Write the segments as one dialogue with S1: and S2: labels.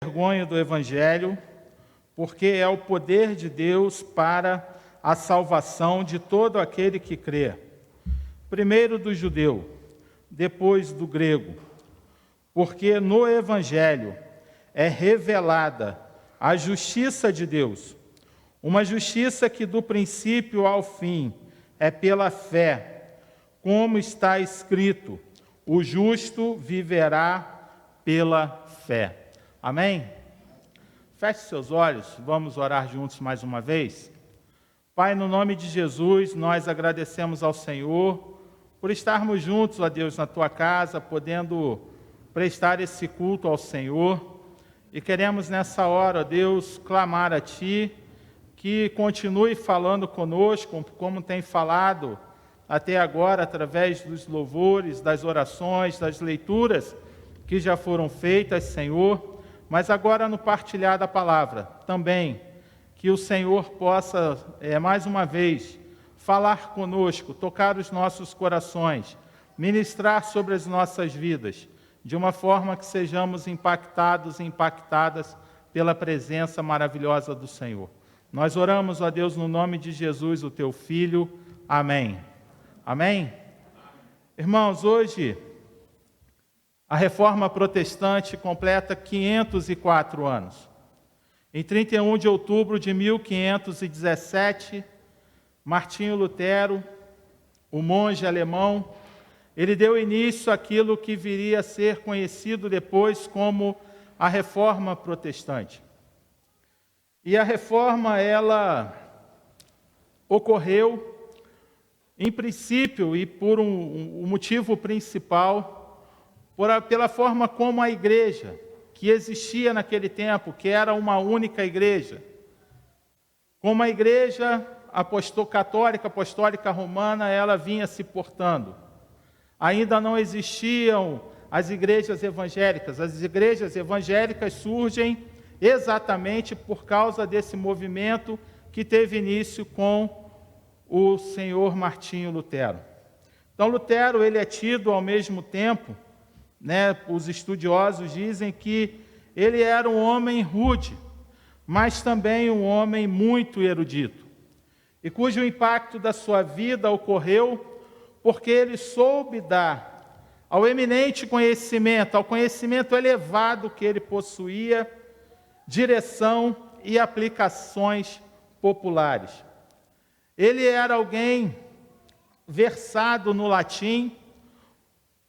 S1: envergonho do Evangelho, porque é o poder de Deus para a salvação de todo aquele que crê. Primeiro do judeu, depois do grego, porque no Evangelho é revelada a justiça de Deus, uma justiça que do princípio ao fim é pela fé, como está escrito: o justo viverá pela fé. Amém? Feche seus olhos, vamos orar juntos mais uma vez. Pai, no nome de Jesus, nós agradecemos ao Senhor por estarmos juntos, ó Deus, na Tua casa, podendo prestar esse culto ao Senhor. E queremos nessa hora, ó Deus, clamar a Ti, que continue falando conosco, como tem falado até agora, através dos louvores, das orações, das leituras que já foram feitas, Senhor. Mas agora no partilhar da palavra, também, que o Senhor possa, mais uma vez, falar conosco, tocar os nossos corações, ministrar sobre as nossas vidas, de uma forma que sejamos impactados e impactadas pela presença maravilhosa do Senhor. Nós oramos, ó Deus, no nome de Jesus, o Teu Filho. Amém. Amém? Irmãos, hoje a Reforma Protestante completa 504 anos. Em 31 de outubro de 1517, Martinho Lutero, o monge alemão, ele deu início àquilo que viria a ser conhecido depois como a Reforma Protestante. E a Reforma, ela ocorreu, em princípio, e por um motivo principal, pela forma como a igreja, que existia naquele tempo, que era uma única igreja, como a igreja católica, apostólica romana, ela vinha se portando. Ainda não existiam as igrejas evangélicas. As igrejas evangélicas surgem exatamente por causa desse movimento que teve início com o senhor Martinho Lutero. Então, Lutero, ele é tido ao mesmo tempo, os estudiosos dizem que ele era um homem rude, mas também um homem muito erudito, e cujo impacto da sua vida ocorreu porque ele soube dar ao eminente conhecimento, ao conhecimento elevado que ele possuía, direção e aplicações populares. Ele era alguém versado no latim,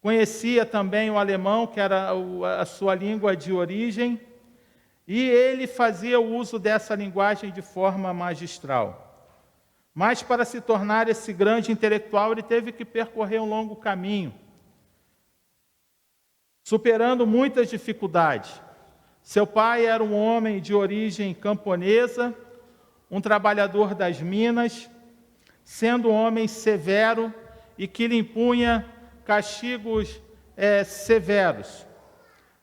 S1: conhecia também o alemão, que era a sua língua de origem, e ele fazia o uso dessa linguagem de forma magistral. Mas para se tornar esse grande intelectual, ele teve que percorrer um longo caminho, superando muitas dificuldades. Seu pai era um homem de origem camponesa, um trabalhador das minas, sendo um homem severo e que lhe impunha castigos severos.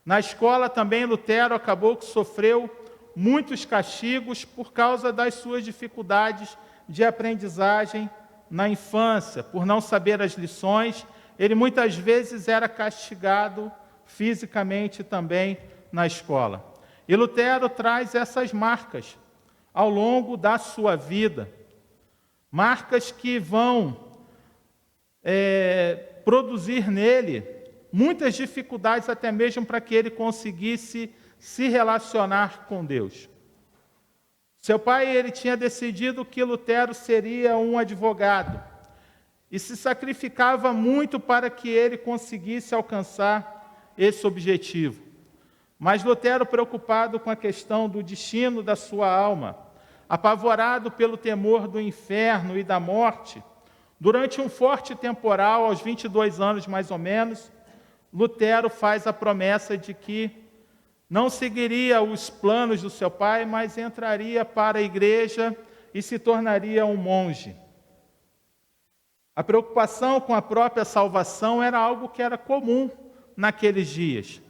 S1: Na escola também Lutero acabou que sofreu muitos castigos por causa das suas dificuldades de aprendizagem na infância, por não saber as lições. Ele muitas vezes era castigado fisicamente também na escola. E Lutero traz essas marcas ao longo da sua vida, marcas que vão produzir nele muitas dificuldades, até mesmo para que ele conseguisse se relacionar com Deus. Seu pai, ele tinha decidido que Lutero seria um advogado e se sacrificava muito para que ele conseguisse alcançar esse objetivo. Mas Lutero, preocupado com a questão do destino da sua alma, apavorado pelo temor do inferno e da morte, durante um forte temporal, aos 22 anos mais ou menos, Lutero faz a promessa de que não seguiria os planos do seu pai, mas entraria para a igreja e se tornaria um monge. A preocupação com a própria salvação era algo que era comum naqueles dias.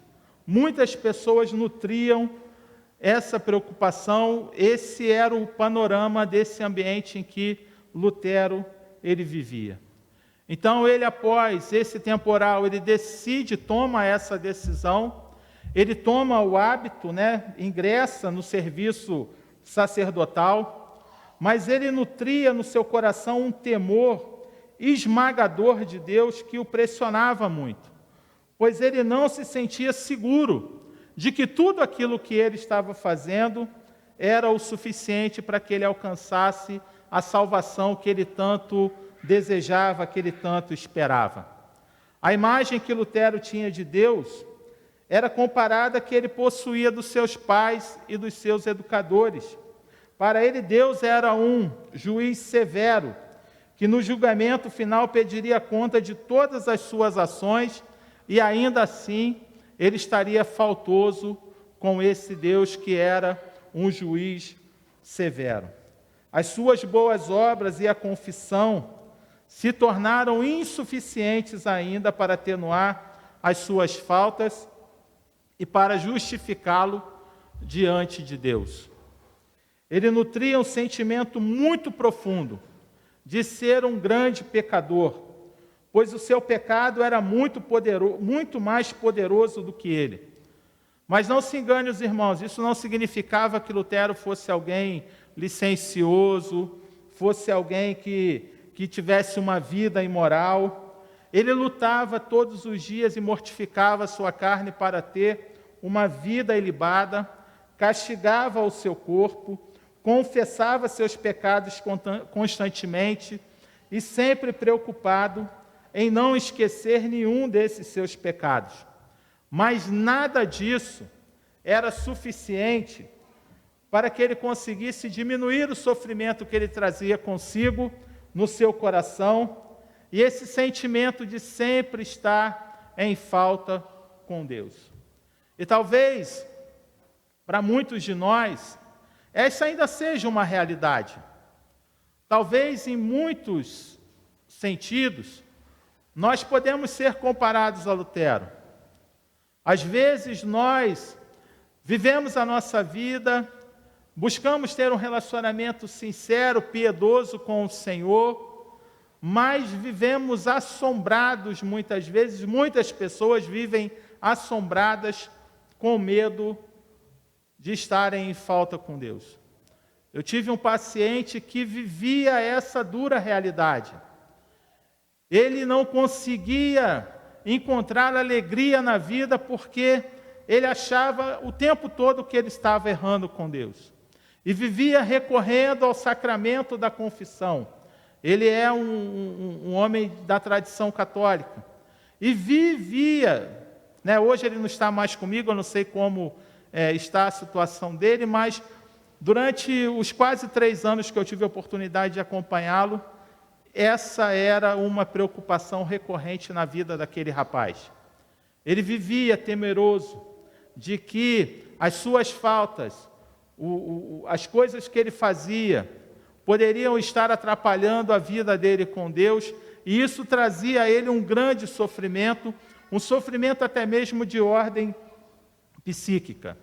S1: Muitas pessoas nutriam essa preocupação, esse era o panorama desse ambiente em que Lutero ele vivia. Então ele, após esse temporal, ele toma essa decisão ele toma o hábito, ingressa no serviço sacerdotal, mas ele nutria no seu coração um temor esmagador de Deus que o pressionava muito, pois ele não se sentia seguro de que tudo aquilo que ele estava fazendo era o suficiente para que ele alcançasse a salvação que ele tanto desejava, que ele tanto esperava. A imagem que Lutero tinha de Deus era comparada à que ele possuía dos seus pais e dos seus educadores. Para ele, Deus era um juiz severo, que no julgamento final pediria conta de todas as suas ações e ainda assim ele estaria faltoso com esse Deus que era um juiz severo. As suas boas obras e a confissão se tornaram insuficientes ainda para atenuar as suas faltas e para justificá-lo diante de Deus. Ele nutria um sentimento muito profundo de ser um grande pecador, pois o seu pecado era muito mais poderoso do que ele. Mas não se engane os irmãos, isso não significava que Lutero fosse alguém licencioso, fosse alguém que tivesse uma vida imoral. Ele lutava todos os dias e mortificava a sua carne para ter uma vida ilibada, castigava o seu corpo, confessava seus pecados constantemente e sempre preocupado em não esquecer nenhum desses seus pecados. Mas nada disso era suficiente para que ele conseguisse diminuir o sofrimento que ele trazia consigo no seu coração e esse sentimento de sempre estar em falta com Deus. E talvez, para muitos de nós, essa ainda seja uma realidade. Talvez, em muitos sentidos, nós podemos ser comparados a Lutero. Às vezes, nós vivemos a nossa vida, buscamos ter um relacionamento sincero, piedoso com o Senhor, mas vivemos assombrados muitas vezes, muitas pessoas vivem assombradas com medo de estarem em falta com Deus. Eu tive um paciente que vivia essa dura realidade. Ele não conseguia encontrar alegria na vida porque ele achava o tempo todo que ele estava errando com Deus. E vivia recorrendo ao sacramento da confissão. Ele é um homem da tradição católica. E vivia, hoje ele não está mais comigo, eu não sei como está a situação dele, mas durante os quase 3 anos que eu tive a oportunidade de acompanhá-lo, essa era uma preocupação recorrente na vida daquele rapaz. Ele vivia temeroso de que as suas faltas, as coisas que ele fazia, poderiam estar atrapalhando a vida dele com Deus, e isso trazia a ele um grande sofrimento, um sofrimento até mesmo de ordem psíquica.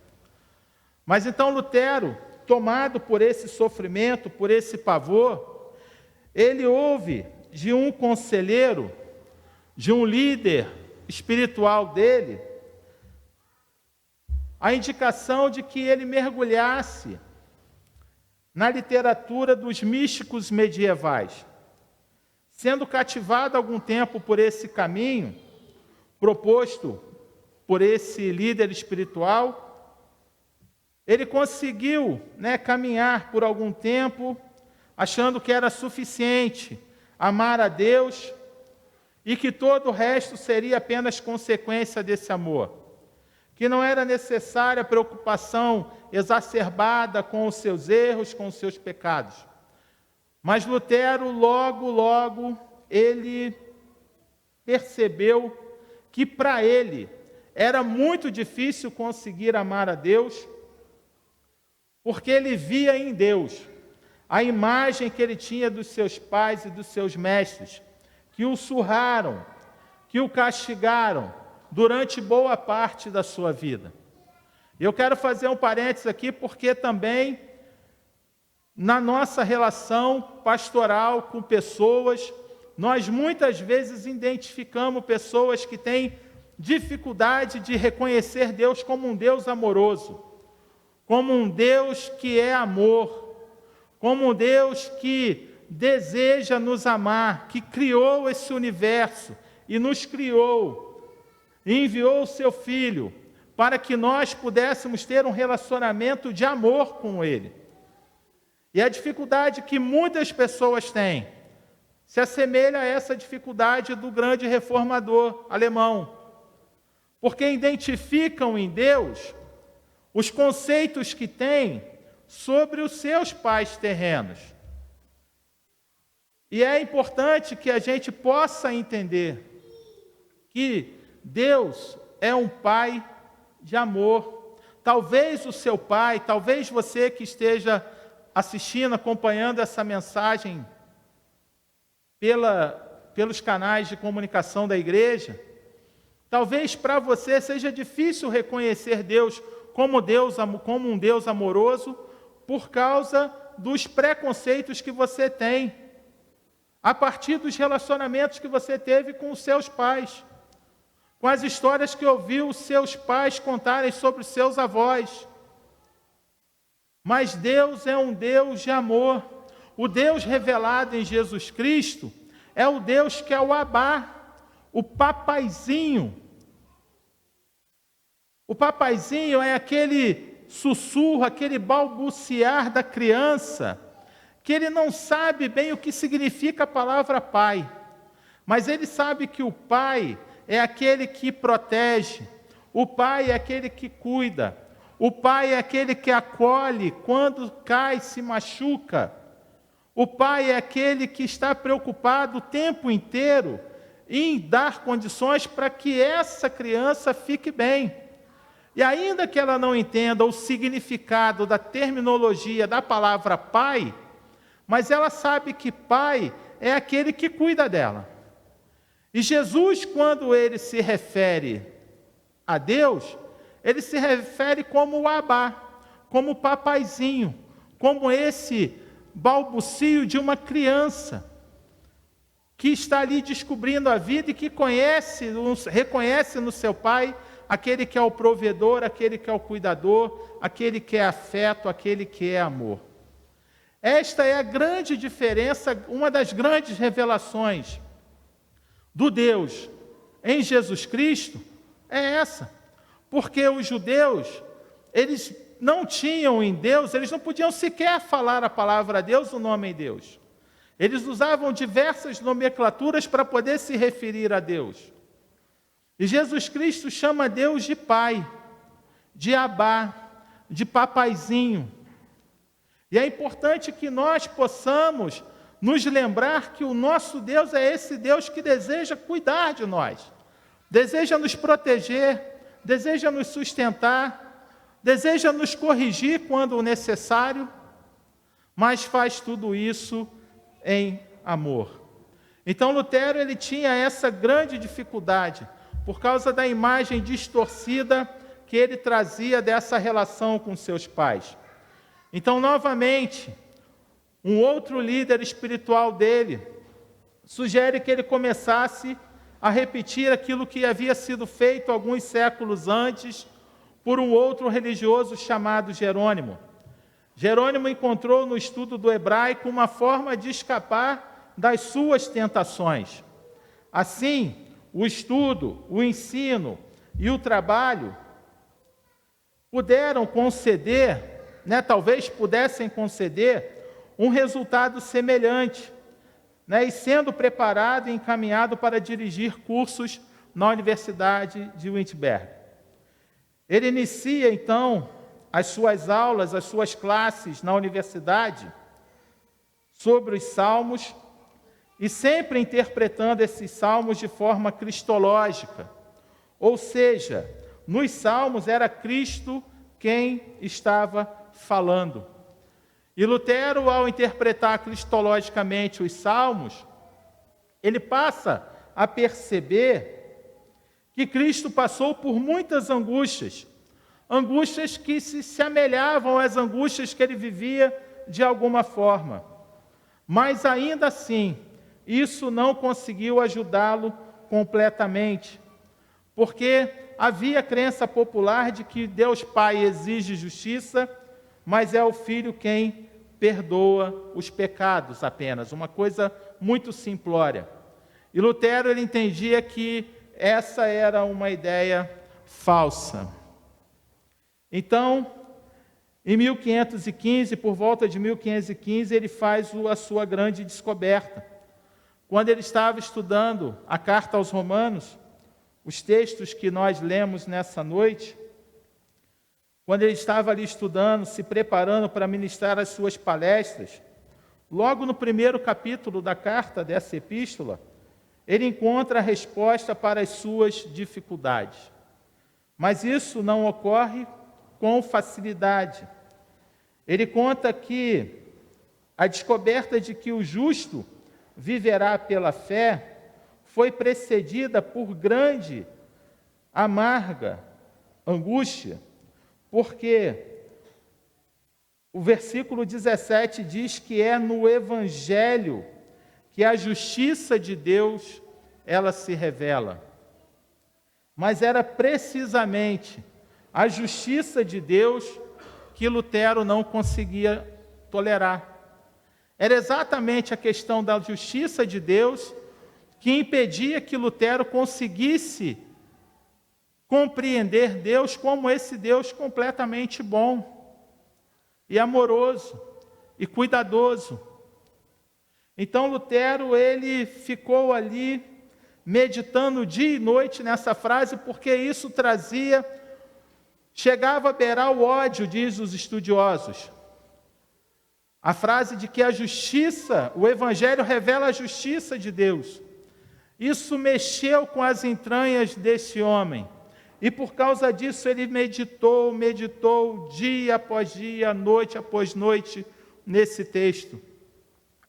S1: Mas então Lutero, tomado por esse sofrimento, por esse pavor, ele ouve de um conselheiro, de um líder espiritual dele, a indicação de que ele mergulhasse na literatura dos místicos medievais. Sendo cativado algum tempo por esse caminho proposto por esse líder espiritual, ele conseguiu caminhar por algum tempo, achando que era suficiente amar a Deus e que todo o resto seria apenas consequência desse amor, que não era necessária a preocupação exacerbada com os seus erros, com os seus pecados. Mas Lutero, logo, ele percebeu que para ele era muito difícil conseguir amar a Deus, porque ele via em Deus a imagem que ele tinha dos seus pais e dos seus mestres, que o surraram, que o castigaram durante boa parte da sua vida. Eu quero fazer um parênteses aqui, porque também na nossa relação pastoral com pessoas, nós muitas vezes identificamos pessoas que têm dificuldade de reconhecer Deus como um Deus amoroso, como um Deus que é amor, como um Deus que deseja nos amar, que criou esse universo e nos criou, e enviou o seu Filho para que nós pudéssemos ter um relacionamento de amor com Ele. E a dificuldade que muitas pessoas têm se assemelha a essa dificuldade do grande reformador alemão, porque identificam em Deus os conceitos que têm sobre os seus pais terrenos. E é importante que a gente possa entender que Deus é um Pai de amor. Talvez o seu pai, talvez você que esteja assistindo, acompanhando essa mensagem pelos canais de comunicação da igreja, talvez para você seja difícil reconhecer Deus como um Deus amoroso por causa dos preconceitos que você tem, a partir dos relacionamentos que você teve com os seus pais, com as histórias que ouviu os seus pais contarem sobre os seus avós. Mas Deus é um Deus de amor. O Deus revelado em Jesus Cristo é o Deus que é o Abá, o papaizinho. O papaizinho é aquele sussurro, aquele balbuciar da criança, que ele não sabe bem o que significa a palavra pai, mas ele sabe que o pai é aquele que protege, o pai é aquele que cuida, o pai é aquele que acolhe quando cai, se machuca, o pai é aquele que está preocupado o tempo inteiro em dar condições para que essa criança fique bem. E ainda que ela não entenda o significado da terminologia da palavra pai, mas ela sabe que pai é aquele que cuida dela. E Jesus, quando ele se refere a Deus, ele se refere como o Abá, como o papaizinho, como esse balbucio de uma criança que está ali descobrindo a vida e que reconhece no seu pai aquele que é o provedor, aquele que é o cuidador, aquele que é afeto, aquele que é amor. Esta é a grande diferença, uma das grandes revelações do Deus em Jesus Cristo, é essa. Porque os judeus, eles não tinham em Deus, eles não podiam sequer falar a palavra Deus, o nome em Deus. Eles usavam diversas nomenclaturas para poder se referir a Deus. E Jesus Cristo chama Deus de Pai, de Abá, de papaizinho. E é importante que nós possamos nos lembrar que o nosso Deus é esse Deus que deseja cuidar de nós, deseja nos proteger, deseja nos sustentar, deseja nos corrigir quando necessário, mas faz tudo isso em amor. Então Lutero ele tinha essa grande dificuldade, por causa da imagem distorcida que ele trazia dessa relação com seus pais. Então, novamente, um outro líder espiritual dele sugere que ele começasse a repetir aquilo que havia sido feito alguns séculos antes por um outro religioso chamado Jerônimo. Jerônimo encontrou no estudo do hebraico uma forma de escapar das suas tentações. Assim, o estudo, o ensino e o trabalho puderam conceder, talvez pudessem conceder, um resultado semelhante, e sendo preparado e encaminhado para dirigir cursos na Universidade de Wittenberg. Ele inicia, então, as suas aulas, as suas classes na universidade sobre os salmos, e sempre interpretando esses salmos de forma cristológica, ou seja, nos salmos era Cristo quem estava falando. E Lutero, ao interpretar cristologicamente os salmos, ele passa a perceber que Cristo passou por muitas angústias, angústias que se semelhavam às angústias que ele vivia de alguma forma. Mas ainda assim, isso não conseguiu ajudá-lo completamente, porque havia crença popular de que Deus Pai exige justiça, mas é o Filho quem perdoa os pecados apenas, uma coisa muito simplória. E Lutero ele entendia que essa era uma ideia falsa. Então, em 1515, por volta de 1515, ele faz a sua grande descoberta. Quando ele estava estudando a Carta aos Romanos, os textos que nós lemos nessa noite, quando ele estava ali estudando, se preparando para ministrar as suas palestras, logo no primeiro capítulo da carta dessa epístola, ele encontra a resposta para as suas dificuldades. Mas isso não ocorre com facilidade. Ele conta que a descoberta de que o justo viverá pela fé foi precedida por grande, amarga angústia, porque o versículo 17 diz que é no Evangelho que a justiça de Deus ela se revela. Mas era precisamente a justiça de Deus que Lutero não conseguia tolerar. Era exatamente a questão da justiça de Deus que impedia que Lutero conseguisse compreender Deus como esse Deus completamente bom e amoroso e cuidadoso. Então Lutero ele ficou ali meditando dia e noite nessa frase, porque isso chegava a beirar o ódio, diz os estudiosos. A frase de que a justiça, o Evangelho revela a justiça de Deus. Isso mexeu com as entranhas desse homem. E por causa disso ele meditou dia após dia, noite após noite, nesse texto.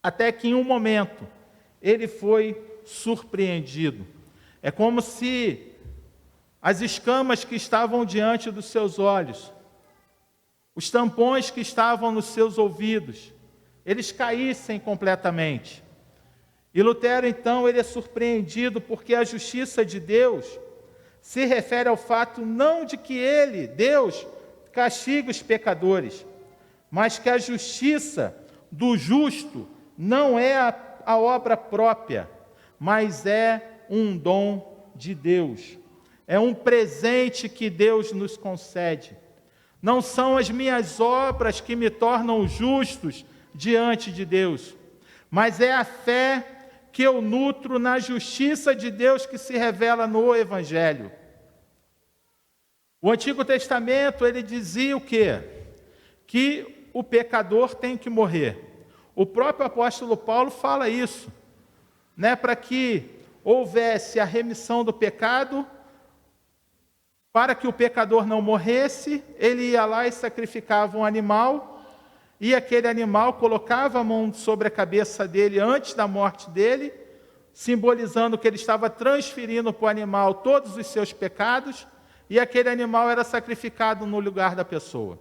S1: Até que em um momento ele foi surpreendido. É como se as escamas que estavam diante dos seus olhos, os tampões que estavam nos seus ouvidos, eles caíssem completamente. E Lutero, então, ele é surpreendido porque a justiça de Deus se refere ao fato não de que ele, Deus, castiga os pecadores, mas que a justiça do justo não é a obra própria, mas é um dom de Deus. É um presente que Deus nos concede. Não são as minhas obras que me tornam justos diante de Deus, mas é a fé que eu nutro na justiça de Deus que se revela no Evangelho. O Antigo Testamento, ele dizia o quê? Que o pecador tem que morrer. O próprio apóstolo Paulo fala isso, né? Para que houvesse a remissão do pecado, para que o pecador não morresse, ele ia lá e sacrificava um animal, e aquele animal colocava a mão sobre a cabeça dele antes da morte dele, simbolizando que ele estava transferindo para o animal todos os seus pecados, e aquele animal era sacrificado no lugar da pessoa.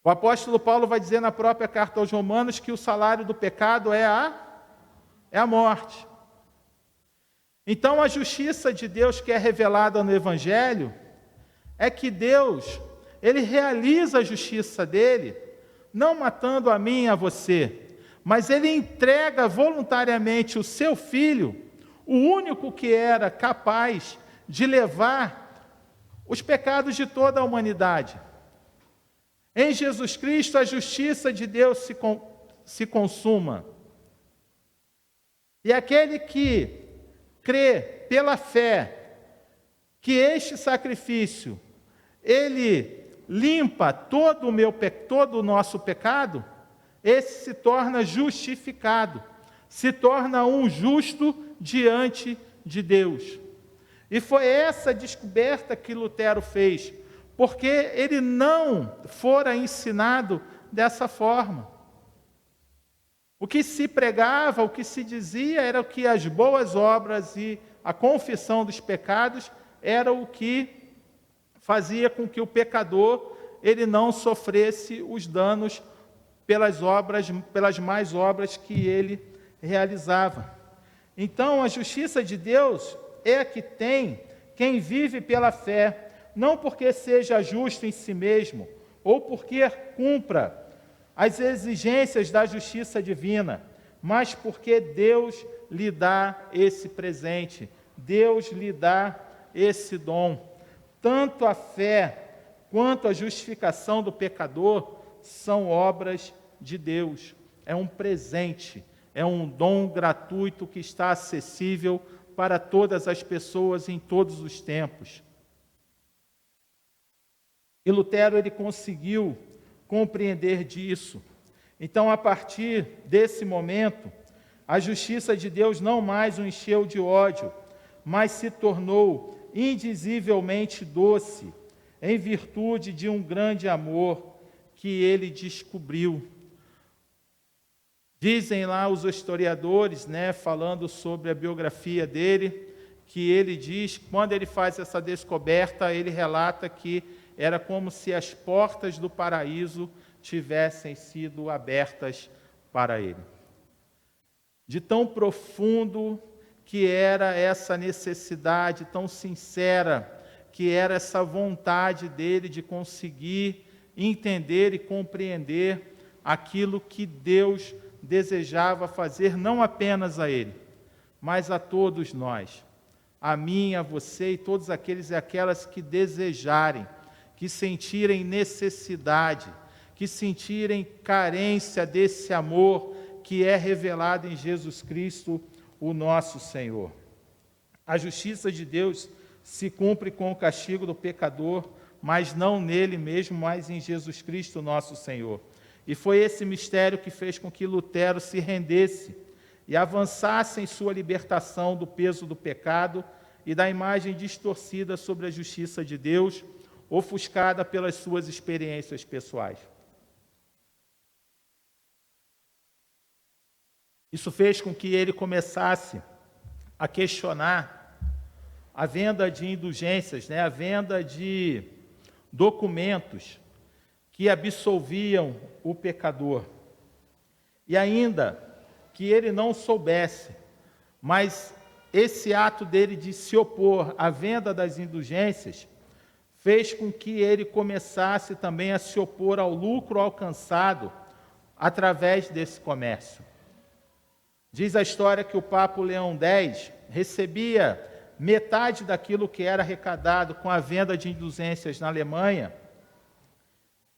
S1: O apóstolo Paulo vai dizer na própria carta aos Romanos que o salário do pecado é a morte. Então a justiça de Deus que é revelada no Evangelho é que Deus, ele realiza a justiça dele, não matando a mim e a você, mas ele entrega voluntariamente o seu Filho, o único que era capaz de levar os pecados de toda a humanidade. Em Jesus Cristo, a justiça de Deus se consuma. E aquele que crê pela fé que este sacrifício, ele limpa todo o nosso pecado, esse se torna justificado, se torna um justo diante de Deus. E foi essa descoberta que Lutero fez, porque ele não fora ensinado dessa forma. O que se pregava, o que se dizia era que as boas obras e a confissão dos pecados era o que fazia com que o pecador ele não sofresse os danos pelas más obras que ele realizava. Então, a justiça de Deus, é que tem quem vive pela fé, não porque seja justo em si mesmo, ou porque cumpra as exigências da justiça divina, mas porque Deus lhe dá esse presente, Deus lhe dá esse dom. Tanto a fé quanto a justificação do pecador são obras de Deus. É um presente, é um dom gratuito que está acessível para todas as pessoas em todos os tempos. E Lutero, ele conseguiu compreender disso. Então, a partir desse momento, a justiça de Deus não mais o encheu de ódio, mas se tornou indizivelmente doce, em virtude de um grande amor que ele descobriu. Dizem lá os historiadores, falando sobre a biografia dele, que ele diz, quando ele faz essa descoberta, ele relata que era como se as portas do paraíso tivessem sido abertas para ele. De tão profundo que era essa necessidade, tão sincera que era essa vontade dele de conseguir entender e compreender aquilo que Deus desejava fazer, não apenas a ele, mas a todos nós, a mim, a você e todos aqueles e aquelas que desejarem, que sentirem necessidade, que sentirem carência desse amor que é revelado em Jesus Cristo, o nosso Senhor. A justiça de Deus se cumpre com o castigo do pecador, mas não nele mesmo, mas em Jesus Cristo, nosso Senhor. E foi esse mistério que fez com que Lutero se rendesse e avançasse em sua libertação do peso do pecado e da imagem distorcida sobre a justiça de Deus, ofuscada pelas suas experiências pessoais. Isso fez com que ele começasse a questionar a venda de indulgências, a venda de documentos que absolviam o pecador. E ainda que ele não soubesse, mas esse ato dele de se opor à venda das indulgências fez com que ele começasse também a se opor ao lucro alcançado através desse comércio. Diz a história que o Papa Leão X recebia metade daquilo que era arrecadado com a venda de indulgências na Alemanha,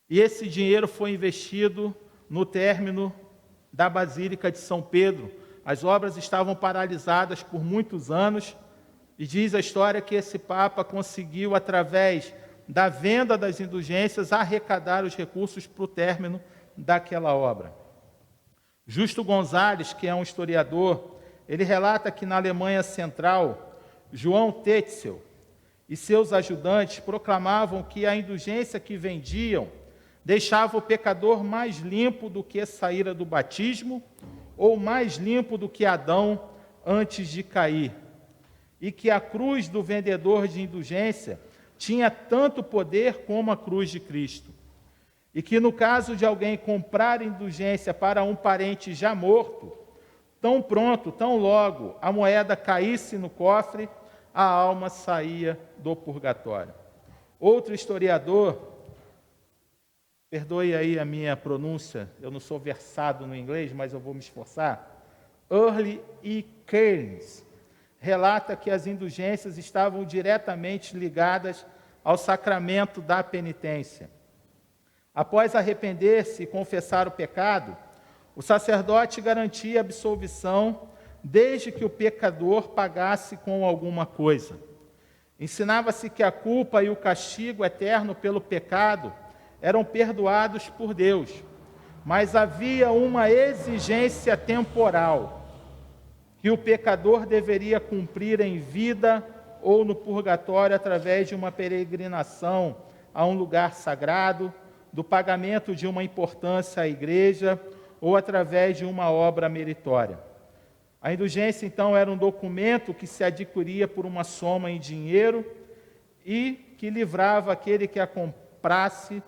S1: e esse dinheiro foi investido no término da Basílica de São Pedro. As obras estavam paralisadas por muitos anos, e diz a história que esse Papa conseguiu, através da venda das indulgências, arrecadar os recursos para o término daquela obra. Justo Gonzalez, que é um historiador, ele relata que na Alemanha Central, João Tetzel e seus ajudantes proclamavam que a indulgência que vendiam deixava o pecador mais limpo do que saíra do batismo, ou mais limpo do que Adão antes de cair, e que a cruz do vendedor de indulgência tinha tanto poder como a cruz de Cristo, e que no caso de alguém comprar indulgência para um parente já morto, tão pronto, tão logo a moeda caísse no cofre, a alma saía do purgatório. Outro historiador, perdoe aí a minha pronúncia, eu não sou versado no inglês, mas eu vou me esforçar, Early E. Cairns, relata que as indulgências estavam diretamente ligadas ao sacramento da penitência. Após arrepender-se e confessar o pecado, o sacerdote garantia a absolvição desde que o pecador pagasse com alguma coisa. Ensinava-se que a culpa e o castigo eterno pelo pecado eram perdoados por Deus, mas havia uma exigência temporal que o pecador deveria cumprir em vida ou no purgatório através de uma peregrinação a um lugar sagrado, do pagamento de uma importância à igreja ou através de uma obra meritória. A indulgência, então, era um documento que se adquiria por uma soma em dinheiro e que livrava aquele que a comprasse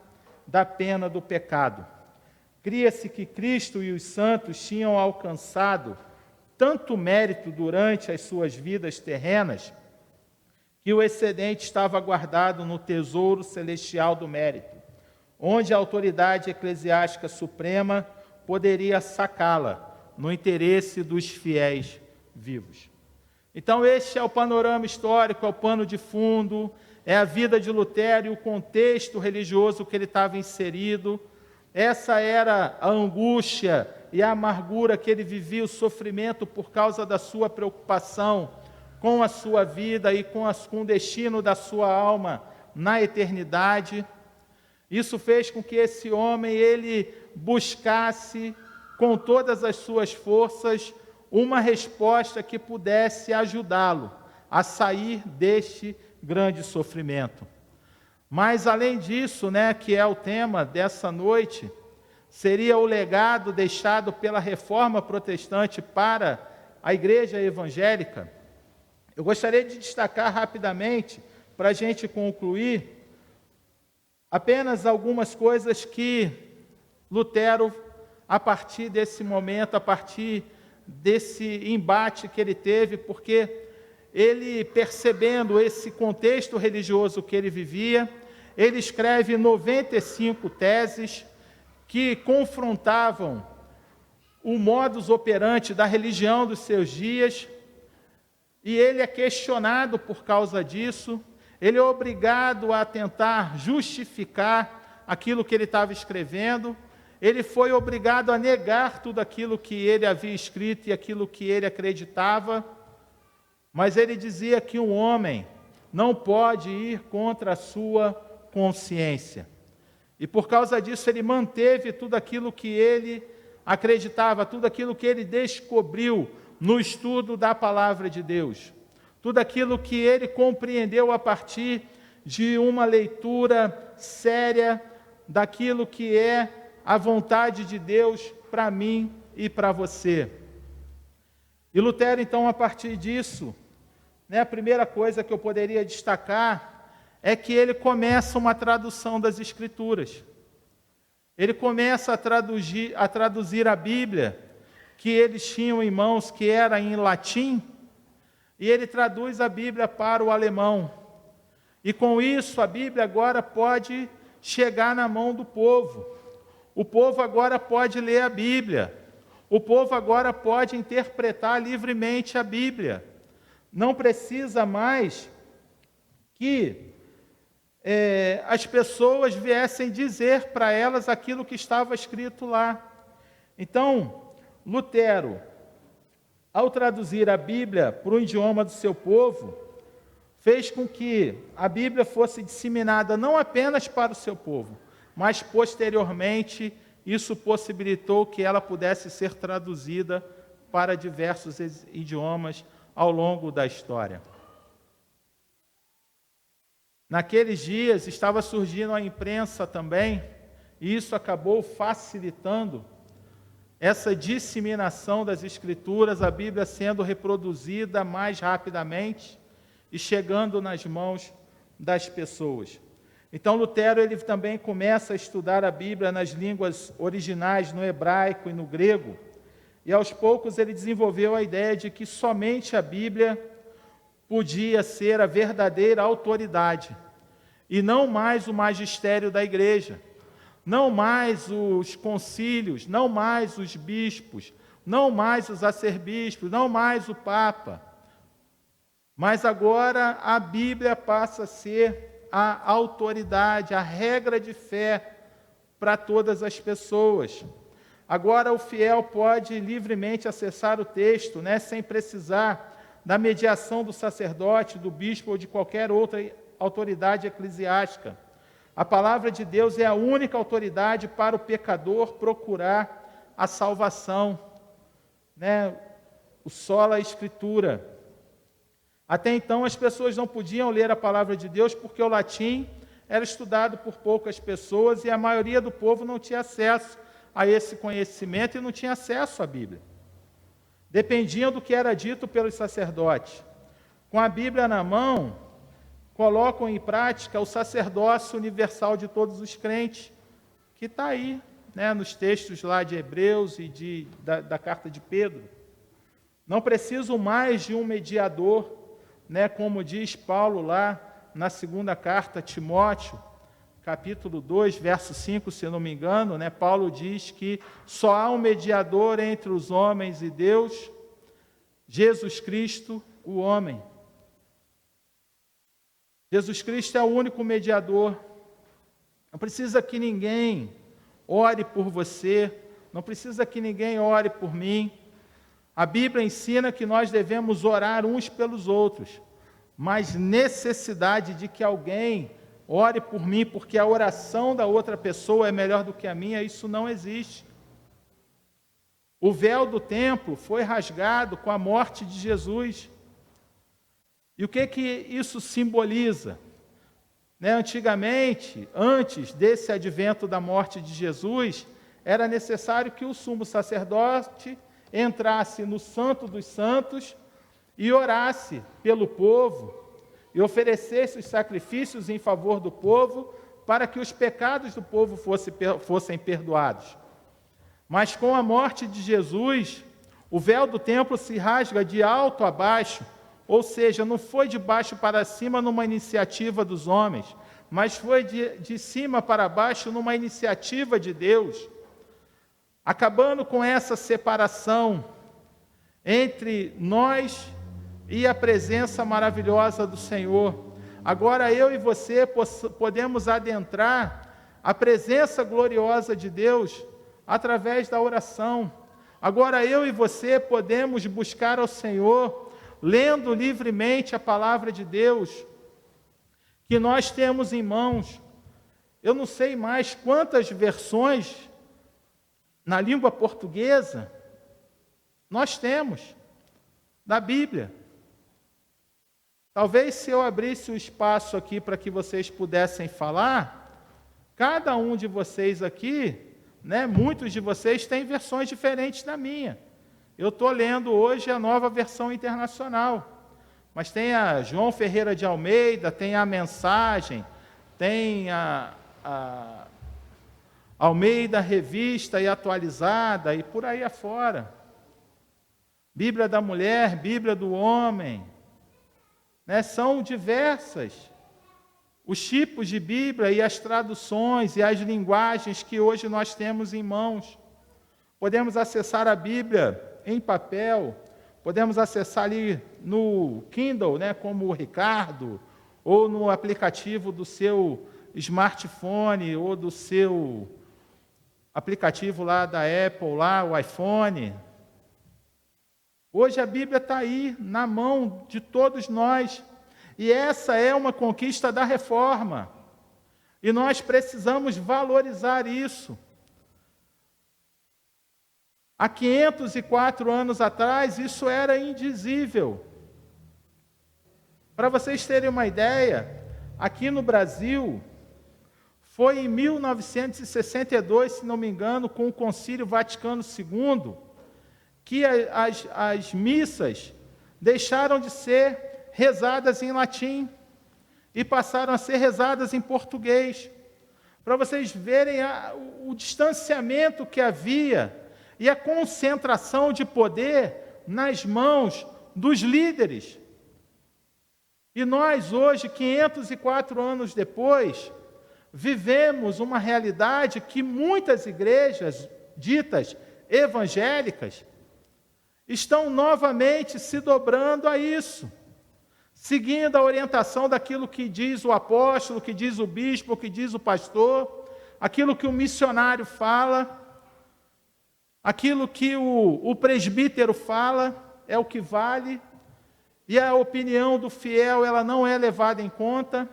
S1: da pena do pecado. Cria-se que Cristo e os santos tinham alcançado tanto mérito durante as suas vidas terrenas, que o excedente estava guardado no tesouro celestial do mérito, onde a autoridade eclesiástica suprema poderia sacá-la no interesse dos fiéis vivos. Então, este é o panorama histórico, é o pano de fundo, é a vida de Lutero e o contexto religioso que ele estava inserido. Essa era a angústia e a amargura que ele vivia, o sofrimento por causa da sua preocupação com a sua vida e com o destino da sua alma na eternidade. Isso fez com que esse homem, ele buscasse com todas as suas forças uma resposta que pudesse ajudá-lo a sair deste grande sofrimento. Mas além disso, que é o tema dessa noite, seria o legado deixado pela Reforma Protestante para a Igreja Evangélica. Eu gostaria de destacar rapidamente, para a gente concluir, apenas algumas coisas que Lutero, a partir desse momento, a partir desse embate que ele teve, porque ele, percebendo esse contexto religioso que ele vivia, ele escreve 95 teses que confrontavam o modus operandi da religião dos seus dias, e ele é questionado por causa disso, ele é obrigado a tentar justificar aquilo que ele estava escrevendo, ele foi obrigado a negar tudo aquilo que ele havia escrito e aquilo que ele acreditava, mas ele dizia que um homem não pode ir contra a sua consciência. E por causa disso ele manteve tudo aquilo que ele acreditava, tudo aquilo que ele descobriu no estudo da palavra de Deus, tudo aquilo que ele compreendeu a partir de uma leitura séria daquilo que é a vontade de Deus para mim e para você. E Lutero, então, a partir disso, a primeira coisa que eu poderia destacar é que ele começa uma tradução das Escrituras. Ele começa a traduzir a Bíblia, que eles tinham em mãos, que era em latim, e ele traduz a Bíblia para o alemão. E com isso, a Bíblia agora pode chegar na mão do povo. O povo agora pode ler a Bíblia. O povo agora pode interpretar livremente a Bíblia. Não precisa mais que as pessoas viessem dizer para elas aquilo que estava escrito lá. Então, Lutero, ao traduzir a Bíblia para o idioma do seu povo, fez com que a Bíblia fosse disseminada não apenas para o seu povo, mas posteriormente isso possibilitou que ela pudesse ser traduzida para diversos idiomas ao longo da história. Naqueles dias estava surgindo a imprensa também, e isso acabou facilitando essa disseminação das Escrituras, a Bíblia sendo reproduzida mais rapidamente e chegando nas mãos das pessoas. Então Lutero ele também começa a estudar a Bíblia nas línguas originais, no hebraico e no grego, e aos poucos ele desenvolveu a ideia de que somente a Bíblia podia ser a verdadeira autoridade, e não mais o magistério da igreja, não mais os concílios, não mais os bispos, não mais os arcebispos, não mais o Papa. Mas agora a Bíblia passa a ser a autoridade, a regra de fé para todas as pessoas. Agora o fiel pode livremente acessar o texto, sem precisar da mediação do sacerdote, do bispo ou de qualquer outra autoridade eclesiástica. A palavra de Deus é a única autoridade para o pecador procurar a salvação, o sola escritura. Até então as pessoas não podiam ler a palavra de Deus porque o latim era estudado por poucas pessoas e a maioria do povo não tinha acesso a esse conhecimento e não tinha acesso à Bíblia. Dependiam do que era dito pelos sacerdotes. Com a Bíblia na mão, colocam em prática o sacerdócio universal de todos os crentes, que está aí, nos textos lá de Hebreus e da carta de Pedro. Não precisam mais de um mediador né, como diz Paulo lá na segunda carta a Timóteo, capítulo 2, verso 5, se não me engano, né, Paulo diz que só há um mediador entre os homens e Deus, Jesus Cristo, o homem. Jesus Cristo é o único mediador. Não precisa que ninguém ore por você, não precisa que ninguém ore por mim. A Bíblia ensina que nós devemos orar uns pelos outros, mas necessidade de que alguém ore por mim, porque a oração da outra pessoa é melhor do que a minha, isso não existe. O véu do templo foi rasgado com a morte de Jesus. E o que isso simboliza? Né, antigamente, antes desse advento da morte de Jesus, era necessário que o sumo sacerdote entrasse no Santo dos Santos e orasse pelo povo e oferecesse os sacrifícios em favor do povo para que os pecados do povo fossem perdoados. Mas com a morte de Jesus, o véu do templo se rasga de alto a baixo, ou seja, não foi de baixo para cima numa iniciativa dos homens, mas foi de cima para baixo numa iniciativa de Deus, acabando com essa separação entre nós e a presença maravilhosa do Senhor. Agora eu e você podemos adentrar a presença gloriosa de Deus através da oração. Agora eu e você podemos buscar ao Senhor lendo livremente a palavra de Deus que nós temos em mãos. Eu não sei mais quantas versões na língua portuguesa nós temos da Bíblia. Talvez se eu abrisse o espaço aqui para que vocês pudessem falar, cada um de vocês aqui, né, muitos de vocês têm versões diferentes da minha. Eu estou lendo hoje a Nova Versão Internacional, mas tem a João Ferreira de Almeida, tem a Mensagem, tem a Almeida Revista e Atualizada, e por aí afora. Bíblia da Mulher, Bíblia do Homem, né? São diversas os tipos de Bíblia e as traduções e as linguagens que hoje nós temos em mãos. Podemos acessar a Bíblia em papel, podemos acessar ali no Kindle, né, como o Ricardo, ou no aplicativo do seu smartphone, ou do seu aplicativo lá da Apple, lá, o iPhone. Hoje a Bíblia está aí, na mão de todos nós, e essa é uma conquista da reforma, e nós precisamos valorizar isso. Há 504 anos atrás, isso era indizível. Para vocês terem uma ideia, aqui no Brasil, foi em 1962, se não me engano, com o Concílio Vaticano II, que as missas deixaram de ser rezadas em latim e passaram a ser rezadas em português. Para vocês verem o distanciamento que havia e a concentração de poder nas mãos dos líderes. E nós hoje, 504 anos depois, vivemos uma realidade que muitas igrejas ditas evangélicas estão novamente se dobrando a isso, seguindo a orientação daquilo que diz o apóstolo, que diz o bispo, que diz o pastor, aquilo que o missionário fala, aquilo que o presbítero fala é o que vale, e a opinião do fiel ela não é levada em conta.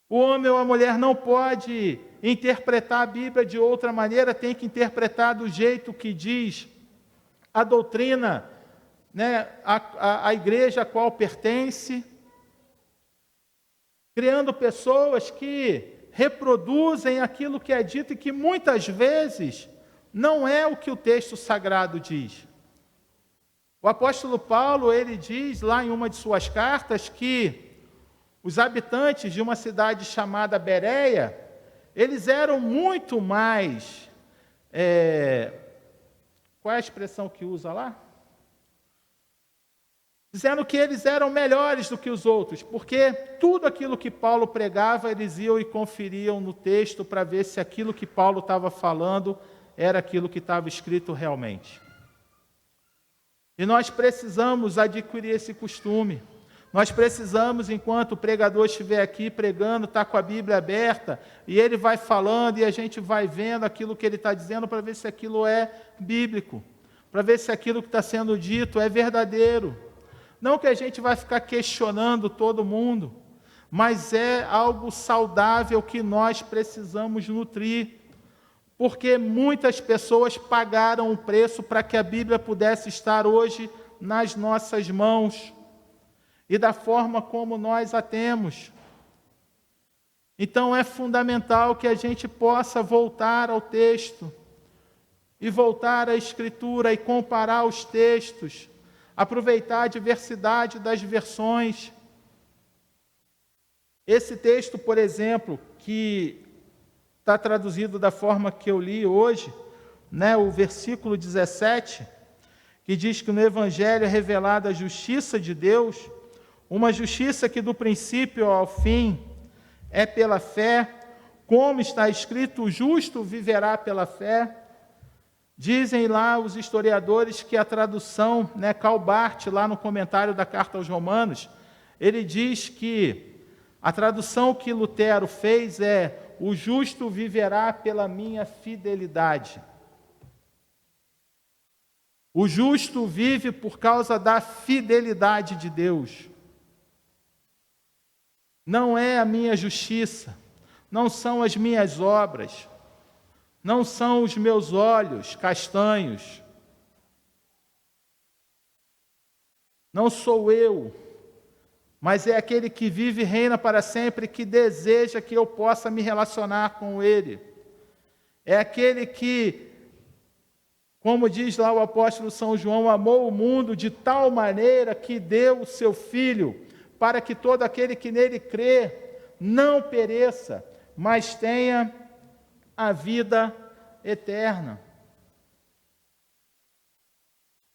S1: O homem ou a mulher não pode interpretar a Bíblia de outra maneira, tem que interpretar do jeito que diz a doutrina, né, a igreja a qual pertence, criando pessoas que reproduzem aquilo que é dito e que muitas vezes não é o que o texto sagrado diz. O apóstolo Paulo, ele diz lá em uma de suas cartas que os habitantes de uma cidade chamada Bereia, eles eram muito mais... qual é a expressão que usa lá? dizendo que eles eram melhores do que os outros, porque tudo aquilo que Paulo pregava, eles iam e conferiam no texto para ver se aquilo que Paulo estava falando era aquilo que estava escrito realmente. E nós precisamos adquirir esse costume. Nós precisamos, enquanto o pregador estiver aqui pregando, estar com a Bíblia aberta, e ele vai falando, e a gente vai vendo aquilo que ele está dizendo, para ver se aquilo é bíblico, para ver se aquilo que está sendo dito é verdadeiro. Não que a gente vai ficar questionando todo mundo, mas é algo saudável que nós precisamos nutrir, porque muitas pessoas pagaram o preço para que a Bíblia pudesse estar hoje nas nossas mãos, e da forma como nós a temos. Então é fundamental que a gente possa voltar ao texto, e voltar à Escritura, e comparar os textos, aproveitar a diversidade das versões. Esse texto, por exemplo, que está traduzido da forma que eu li hoje, o versículo 17, que diz que no Evangelho é revelada a justiça de Deus, uma justiça que do princípio ao fim é pela fé, como está escrito, o justo viverá pela fé. Dizem lá os historiadores que a tradução, Karl Barth, lá no comentário da Carta aos Romanos, ele diz que a tradução que Lutero fez é: o justo viverá pela minha fidelidade. O justo vive por causa da fidelidade de Deus. Não é a minha justiça, não são as minhas obras, não são os meus olhos castanhos, não sou eu, mas é aquele que vive e reina para sempre, que deseja que eu possa me relacionar com Ele. É aquele que, como diz lá o apóstolo São João, amou o mundo de tal maneira que deu o seu Filho, para que todo aquele que nele crê não pereça, mas tenha a vida eterna.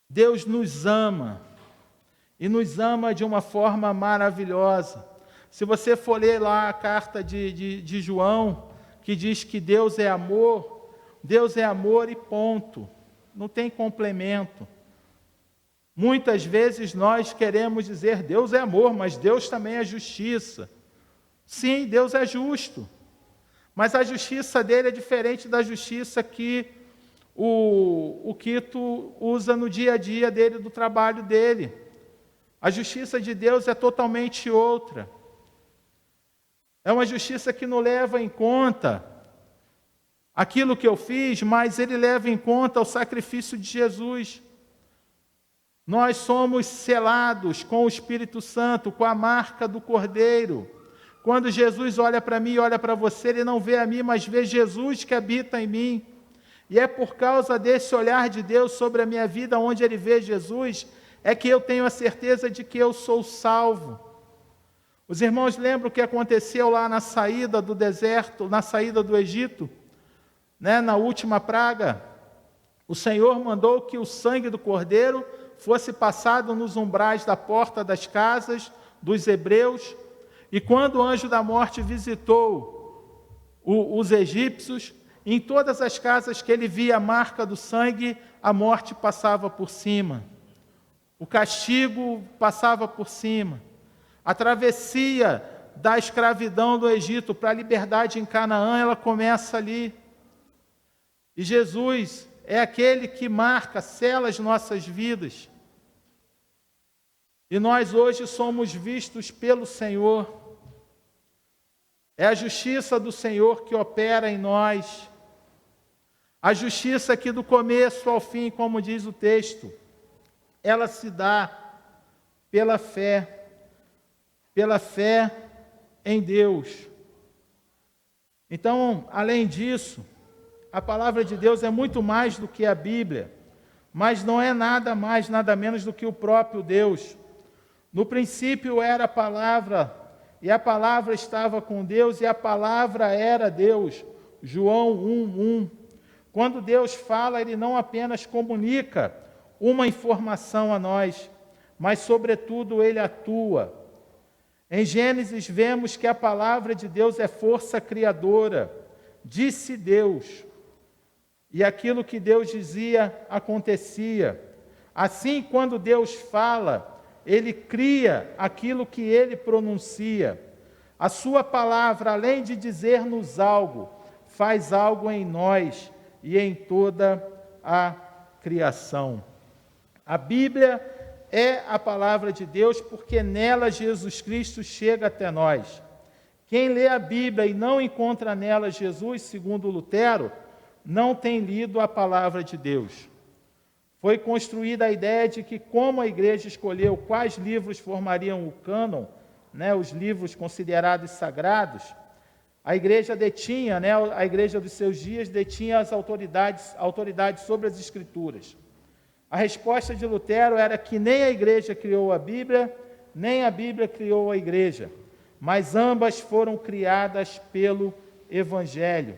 S1: Deus nos ama, e nos ama de uma forma maravilhosa. Se você for ler lá a carta de João, que diz que Deus é amor e ponto, não tem complemento. Muitas vezes nós queremos dizer Deus é amor, mas Deus também é justiça. Sim, Deus é justo, mas a justiça dele é diferente da justiça que o Quito usa no dia a dia dele, do trabalho dele. A justiça de Deus é totalmente outra. É uma justiça que não leva em conta aquilo que eu fiz, mas ele leva em conta o sacrifício de Jesus. Nós somos selados com o Espírito Santo, com a marca do Cordeiro. Quando Jesus olha para mim e olha para você, ele não vê a mim, mas vê Jesus que habita em mim. E é por causa desse olhar de Deus sobre a minha vida, onde ele vê Jesus, é que eu tenho a certeza de que eu sou salvo. Os irmãos lembram o que aconteceu lá na saída do deserto, na saída do Egito? Na última praga, o Senhor mandou que o sangue do Cordeiro fosse passado nos umbrais da porta das casas dos hebreus, e quando o anjo da morte visitou os egípcios, em todas as casas que ele via a marca do sangue, a morte passava por cima, o castigo passava por cima. A travessia da escravidão do Egito para a liberdade em Canaã, ela começa ali. E Jesus é aquele que marca, sela as nossas vidas. E nós hoje somos vistos pelo Senhor. É a justiça do Senhor que opera em nós. A justiça que do começo ao fim, como diz o texto, ela se dá pela fé em Deus. Então, além disso, a palavra de Deus é muito mais do que a Bíblia, mas não é nada mais, nada menos do que o próprio Deus. No princípio era a palavra, e a palavra estava com Deus, e a palavra era Deus. João 1:1. Quando Deus fala, Ele não apenas comunica uma informação a nós, mas sobretudo ele atua. Em Gênesis vemos que a palavra de Deus é força criadora. Disse Deus, e aquilo que Deus dizia acontecia. Assim, quando Deus fala, Ele cria aquilo que Ele pronuncia. A sua palavra, além de dizer-nos algo, faz algo em nós e em toda a criação. A Bíblia é a palavra de Deus porque nela Jesus Cristo chega até nós. Quem lê a Bíblia e não encontra nela Jesus, segundo Lutero, não tem lido a palavra de Deus. Foi construída a ideia de que, como a igreja escolheu quais livros formariam o cânon, os livros considerados sagrados, a igreja detinha, a igreja dos seus dias detinha as autoridades sobre as Escrituras. A resposta de Lutero era que nem a igreja criou a Bíblia, nem a Bíblia criou a igreja, mas ambas foram criadas pelo Evangelho.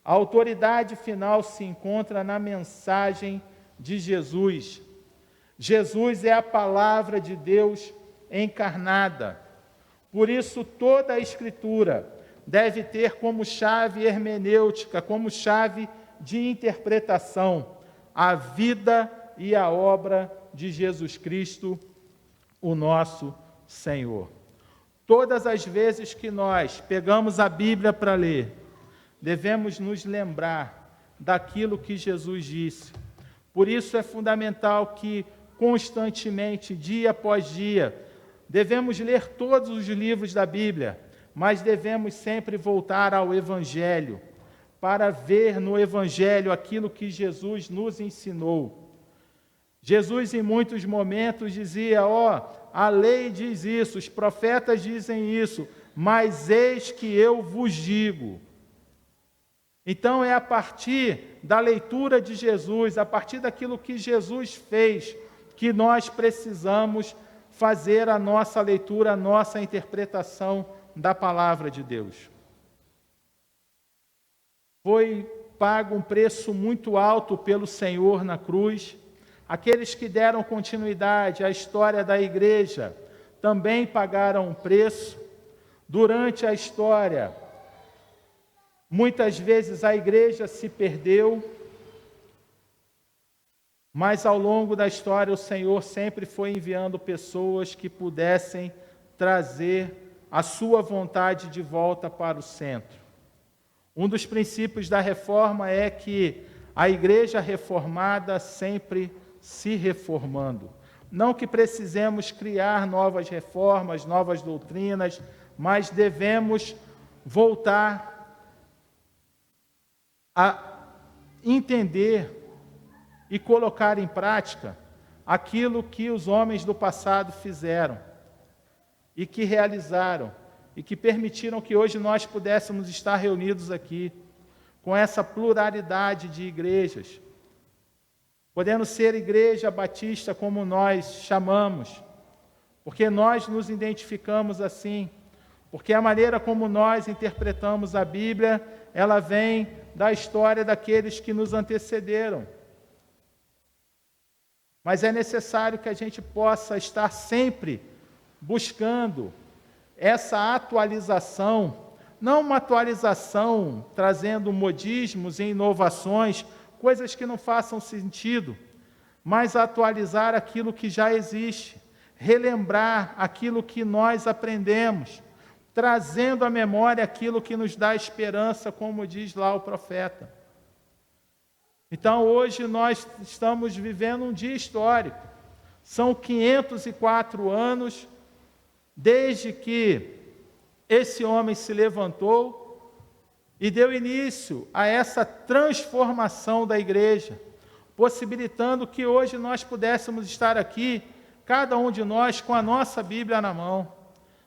S1: A autoridade final se encontra na mensagem de Jesus. Jesus é a palavra de Deus encarnada. Por isso, toda a Escritura deve ter como chave hermenêutica, como chave de interpretação, a vida e a obra de Jesus Cristo, o nosso Senhor. Todas as vezes que nós pegamos a Bíblia para ler, devemos nos lembrar daquilo que Jesus disse. Por isso é fundamental que, constantemente, dia após dia, devemos ler todos os livros da Bíblia, mas devemos sempre voltar ao Evangelho, para ver no Evangelho aquilo que Jesus nos ensinou. Jesus, em muitos momentos, dizia, a lei diz isso, os profetas dizem isso, mas eis que eu vos digo. Então, é a partir da leitura de Jesus, a partir daquilo que Jesus fez, que nós precisamos fazer a nossa leitura, a nossa interpretação da palavra de Deus. Foi pago um preço muito alto pelo Senhor na cruz. Aqueles que deram continuidade à história da igreja também pagaram um preço. Durante a história, muitas vezes a igreja se perdeu, mas ao longo da história o Senhor sempre foi enviando pessoas que pudessem trazer a sua vontade de volta para o centro. Um dos princípios da reforma é que a igreja reformada sempre se reformando. Não que precisemos criar novas reformas, novas doutrinas, mas devemos voltar a entender e colocar em prática aquilo que os homens do passado fizeram e que realizaram e que permitiram que hoje nós pudéssemos estar reunidos aqui com essa pluralidade de igrejas, podendo ser igreja batista como nós chamamos, porque nós nos identificamos assim, porque a maneira como nós interpretamos a Bíblia, ela vem da história daqueles que nos antecederam. Mas é necessário que a gente possa estar sempre buscando essa atualização, não uma atualização trazendo modismos e inovações, coisas que não façam sentido, mas atualizar aquilo que já existe, relembrar aquilo que nós aprendemos, trazendo à memória aquilo que nos dá esperança, como diz lá o profeta. Então, hoje nós estamos vivendo um dia histórico. São 504 anos desde que esse homem se levantou e deu início a essa transformação da igreja, possibilitando que hoje nós pudéssemos estar aqui, cada um de nós com a nossa Bíblia na mão.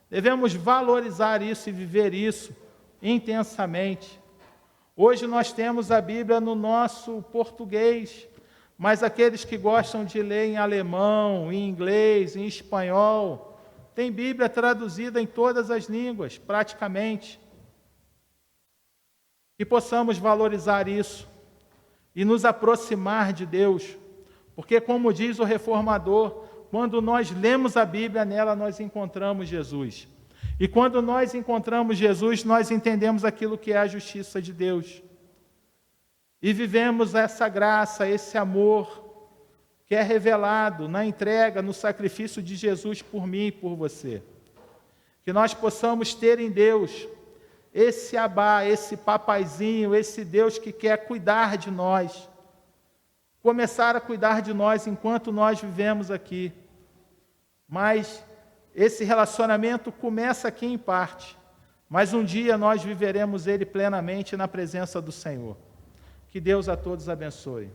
S1: Devemos valorizar isso e viver isso intensamente. Hoje nós temos a Bíblia no nosso português, mas aqueles que gostam de ler em alemão, em inglês, em espanhol, tem Bíblia traduzida em todas as línguas, praticamente. Que possamos valorizar isso e nos aproximar de Deus, porque, como diz o reformador, Quando nós lemos a Bíblia, nela nós encontramos Jesus. E quando nós encontramos Jesus, nós entendemos aquilo que é a justiça de Deus. E vivemos essa graça, esse amor, que é revelado na entrega, no sacrifício de Jesus por mim e por você. Que nós possamos ter em Deus esse Abá, esse papaizinho, esse Deus que quer cuidar de nós. Começar a cuidar de nós enquanto nós vivemos aqui. Mas esse relacionamento começa aqui em parte. Mas um dia nós viveremos ele plenamente na presença do Senhor. Que Deus a todos abençoe.